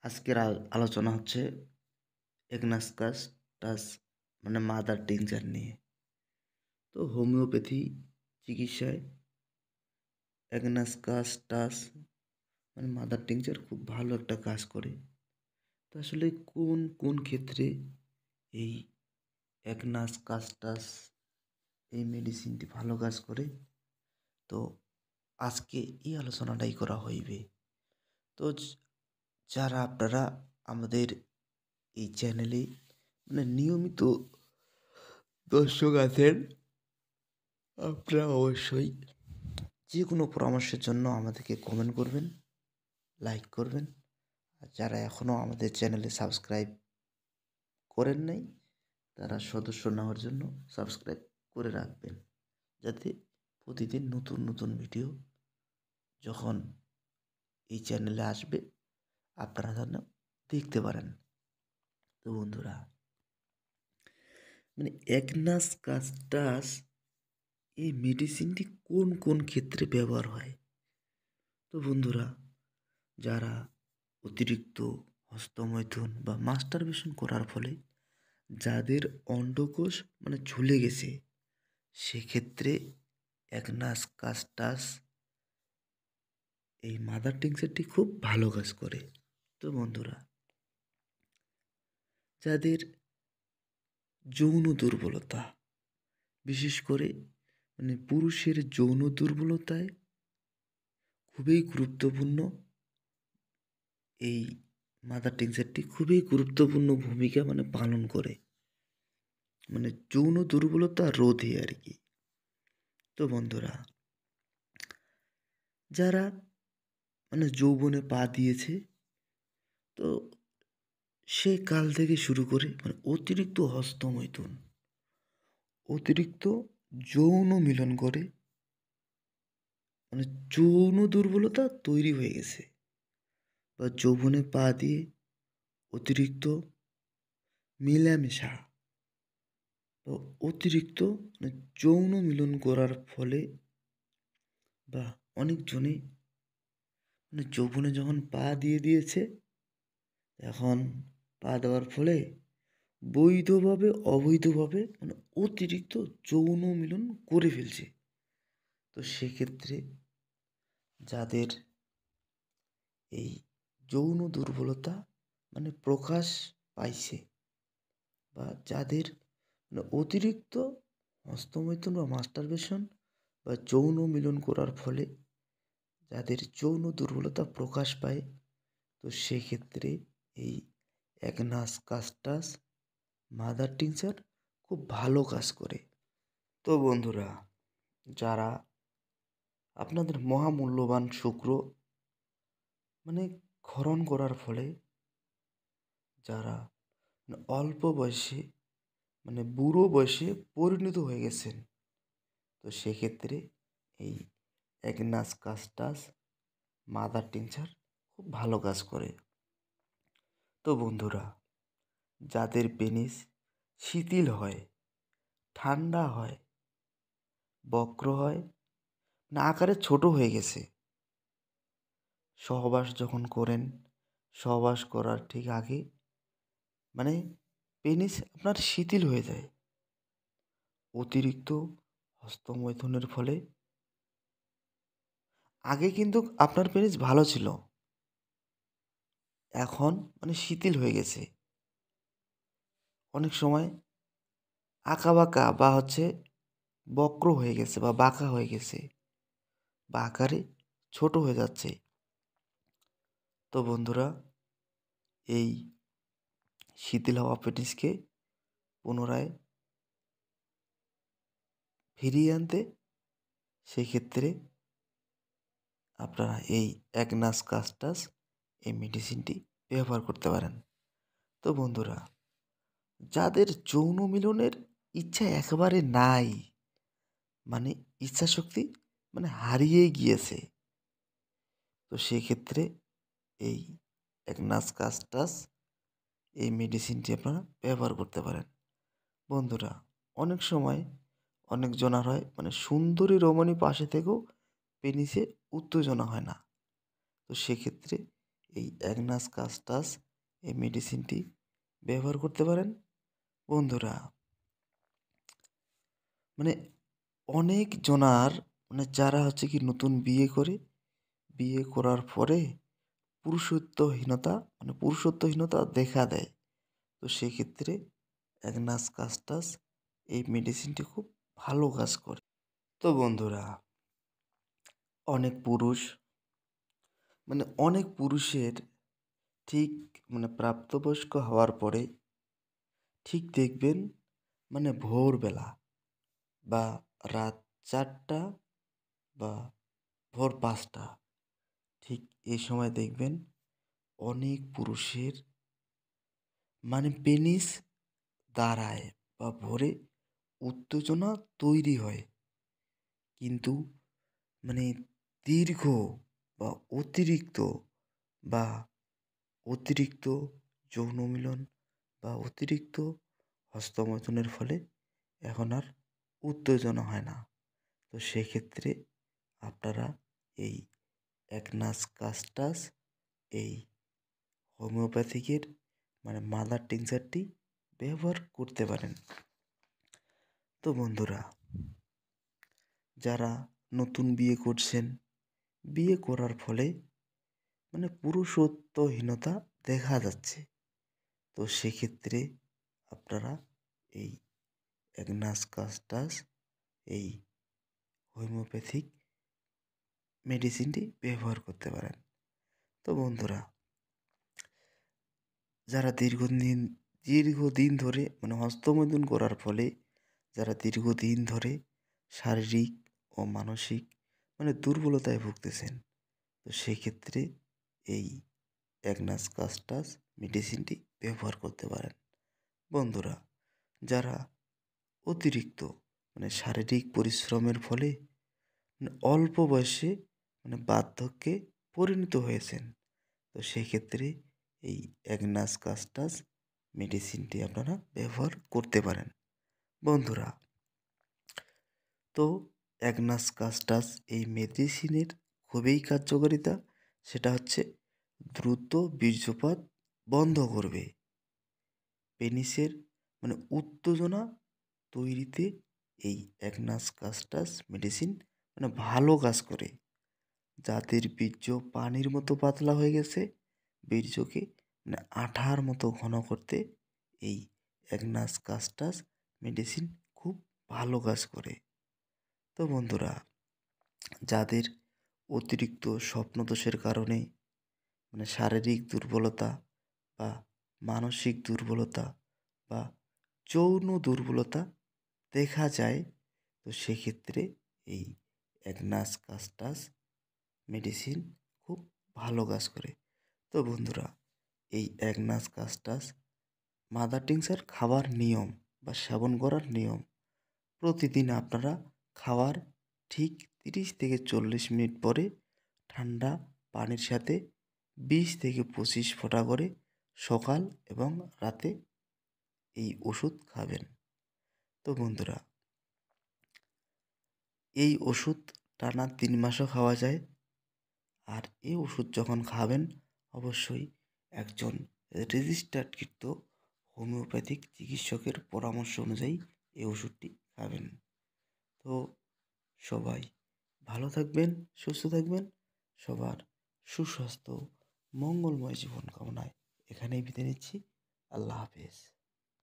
আজকের আলোচনা হচ্ছে এগনাসকাস টাস মানে মাদার টিংচার নিয়ে। তো হোমিওপ্যাথি চিকিৎসায় এগনাসকাস টাস মানে মাদার টিংচার খুব ভালো একটা কাজ করে। তো আসলে কোন কোন ক্ষেত্রে এই এগনাসকাস টাস এই মেডিসিনটি ভালো কাজ করে, তো আজকে এই আলোচনাটাই করা হইবে। তো যারা আপনারা আমাদের এই চ্যানেলে নিয়মিত দর্শক আছেন, আপনারা অবশ্যই যে কোনো পরামর্শের জন্য আমাদেরকে কমেন্ট করবেন, লাইক করবেন। আর যারা এখনও আমাদের চ্যানেলে সাবস্ক্রাইব করেন নাই, তারা সদস্য নেওয়ার জন্য সাবস্ক্রাইব করে রাখবেন, যাতে প্রতিদিন নতুন নতুন ভিডিও যখন এই চ্যানেলে আসবে আপনারা যেন দেখতে পারেন। তো বন্ধুরা, এগনাস কাস্টাস এই মেডিসিনটি কোন কোন ক্ষেত্রে ব্যবহার হয়? তো বন্ধুরা, যারা অতিরিক্ত হস্তমৈথুন বা মাস্টারবেশন করার ফলে যাদের অন্ডকোষ ঝুলে গেছে, সেক্ষেত্রে এগনাস কাস্টাস এই মাদার টিংচারটি খুব ভালো কাজ করে। তো বন্ধুরা, যাদের যৌন দুর্বলতা, বিশেষ করে পুরুষের যৌন দুর্বলতায় খুবই গুরুত্বপূর্ণ এই মাদার টিংচারটি খুবই গুরুত্বপূর্ণ ভূমিকা পালন করে, যৌন দুর্বলতা রোধে আর কি। তো বন্ধুরা, যারা যৌবনে পা দিয়েছে, তো সে কাল থেকে শুরু করে অতিরিক্ত হস্তমৈথুন, অতিরিক্ত যৌন মিলন করে যৌন দুর্বলতা তৈরি হয়ে গেছে, বা যৌবনে পা দিয়ে অতিরিক্ত মেলামেশা বা অতিরিক্ত যৌন মিলন করার ফলে, বা অনেকজনে যৌবনে যখন পা দিয়ে দিয়েছে, এখন পা দেওয়ার ফলে বৈধভাবে অবৈধভাবে অতিরিক্ত যৌন মিলন করে ফেলছে। তো সেক্ষেত্রে যাদের এই যৌন দুর্বলতা প্রকাশ পাইছে, বা যাদের অতিরিক্ত হস্তমৈথুন বা মাস্টারবেশন বা যৌন মিলন করার ফলে যাদের যৌন দুর্বলতা প্রকাশ পায়, তো সেক্ষেত্রে এই এগনাস কাস্টাস মাদার টিংচার খুব ভালো কাজ করে। তো বন্ধুরা, যারা আপনাদের মহামূল্যবান শুক্র ক্ষরণ করার ফলে যারা অল্প বয়সে বুড়ো বয়সে পরিণত হয়ে গেছেন, তো সেক্ষেত্রে এই এগনাস কাস্টাস মাদার টিংচার খুব ভালো কাজ করে। তো বন্ধুরা, যাদের পেনিস শিথিল হয়, ঠান্ডা হয়, বক্র হয়, আকারে ছোট হয়ে গেছে, সহবাস যখন করেন, সহবাস করার ঠিক আগে পেনিস আপনার শিথিল হয়ে যায় অতিরিক্ত হস্তমৈথুনের ফলে। আগে কিন্তু আপনার পেনিস ভালো ছিল, এখন শিথিল হয়ে গেছে, অনেক সময় আঁকাবাঁকা বা বক্র হয়ে গেছে বা বাঁকা হয়ে গেছে, বা আকারে ছোট হয়ে যাচ্ছে। তো বন্ধুরা, এই শিথিল হওয়া পেনিসকে পুনরায় ফিরিয়ে আনতে সেক্ষেত্রে আপনারা এই এগনাস কাস্টাস এই মেডিসিনটি ব্যবহার করতে পারেন। তো বন্ধুরা, যাদের যৌন মিলনের ইচ্ছা একেবারে নাই, ইচ্ছাশক্তি হারিয়ে গিয়েছে, তো সেক্ষেত্রে এই এগনাস কাস্টাস এই মেডিসিনটি আপনারা ব্যবহার করতে পারেন। বন্ধুরা, অনেক সময় অনেক জনার হয় সুন্দরী রমণী পাশে থেকেও পেনিসে উত্তেজনা হয় না, তো সেক্ষেত্রে এই অ্যাগনাস কাস্টাস এই মেডিসিনটি ব্যবহার করতে পারেন। বন্ধুরা, মানে অনেক জনার যারা হচ্ছে কি নতুন বিয়ে করে, বিয়ে করার পরে পুরুষত্বহীনতা দেখা দেয়। তো সেক্ষেত্রে অ্যাগনাস কাস্টাস এই মেডিসিনটি খুব ভালো কাজ করে। তো বন্ধুরা, অনেক পুরুষ অনেক পুরুষের ঠিক প্রাপ্তবয়স্ক হওয়ার পরে ঠিক দেখবেন ভোরবেলা বা রাত 4টা বা ভোর 5টা ঠিক এই সময় দেখবেন অনেক পুরুষের পেনিস দাঁড়ায় বা ভোরে উত্তেজনা তৈরি হয়। কিন্তু মানে দীর্ঘ বা অতিরিক্ত বা অতিরিক্ত যৌন মিলন বা অতিরিক্ত হস্তমৈথুনের ফলে এখন আর উত্তেজনা হয় না। তো সেক্ষেত্রে আপনারা এই অ্যাগনাস কাস্টাস এই হোমিওপ্যাথিকের মাদার টিংচারটি ব্যবহার করতে পারেন। তো বন্ধুরা, যারা নতুন বিয়ে করছেন, বিয়ে করার ফলে পুরুষত্বহীনতা দেখা যাচ্ছে, তো সেক্ষেত্রে আপনারা এই অ্যাগনাস কাস্টাস এই হোমিওপ্যাথিক মেডিসিনটি ব্যবহার করতে পারেন। তো বন্ধুরা, যারা দীর্ঘদিন ধরে হস্তমৈথুন করার ফলে যারা দীর্ঘদিন ধরে শারীরিক ও মানসিক দুর্বলতায় ভুগতেছেন, তো সেক্ষেত্রে এই অ্যাগনাস কাস্টাস মেডিসিনটি ব্যবহার করতে পারেন। বন্ধুরা, যারা অতিরিক্ত শারীরিক পরিশ্রমের ফলে অল্প বয়সে বার্ধক্যে পরিণত হয়েছেন, তো সেক্ষেত্রে এই অ্যাগনাস কাস্টাস মেডিসিনটি আপনারা ব্যবহার করতে পারেন। বন্ধুরা, তো অ্যাগনাস কাস্টাস এই মেডিসিনের খুবই কার্যকারিতা, সেটা হচ্ছে দ্রুত বীর্যপাত বন্ধ করবে, পেনিসের উত্তেজনা তৈরিতে এই অ্যাগনাস কাস্টাস মেডিসিন ভালো কাজ করে। যাদের বীর্য পানির মতো পাতলা হয়ে গেছে, বীর্যকে আঠার মতো ঘন করতে এই অ্যাগনাস কাস্টাস মেডিসিন খুব ভালো কাজ করে। তো বন্ধুরা, যাদের অতিরিক্ত স্বপ্নদোষের কারণে শারীরিক দুর্বলতা বা মানসিক দুর্বলতা বা যৌন দুর্বলতা দেখা যায়, তো সেক্ষেত্রে এই অ্যাগনাস কাস্টাস মেডিসিন খুব ভালো কাজ করে। তো বন্ধুরা, এই অ্যাগনাস কাস্টাস মাদার টিংচার খাওয়ার নিয়ম বা সেবন করার নিয়ম, প্রতিদিন আপনারা খাওয়ার ঠিক 30 থেকে 40 মিনিট পরে ঠান্ডা পানির সাথে 20 থেকে 25 ফোঁটা করে সকাল এবং রাতে এই ওষুধ খাবেন। তো বন্ধুরা, এই ওষুধ টানা 3 মাসও খাওয়া যায়। আর এই ওষুধ যখন খাবেন, অবশ্যই একজন রেজিস্টার্ডকৃত হোমিওপ্যাথিক চিকিৎসকের পরামর্শ অনুযায়ী এই ওষুধটি খাবেন। তো সবাই ভালো থাকবেন, সুস্থ থাকবেন। সবার সুস্বাস্থ্য, মঙ্গলময় জীবন কামনায় এখানেই বিদায় নিচ্ছি। আল্লাহ হাফেজ।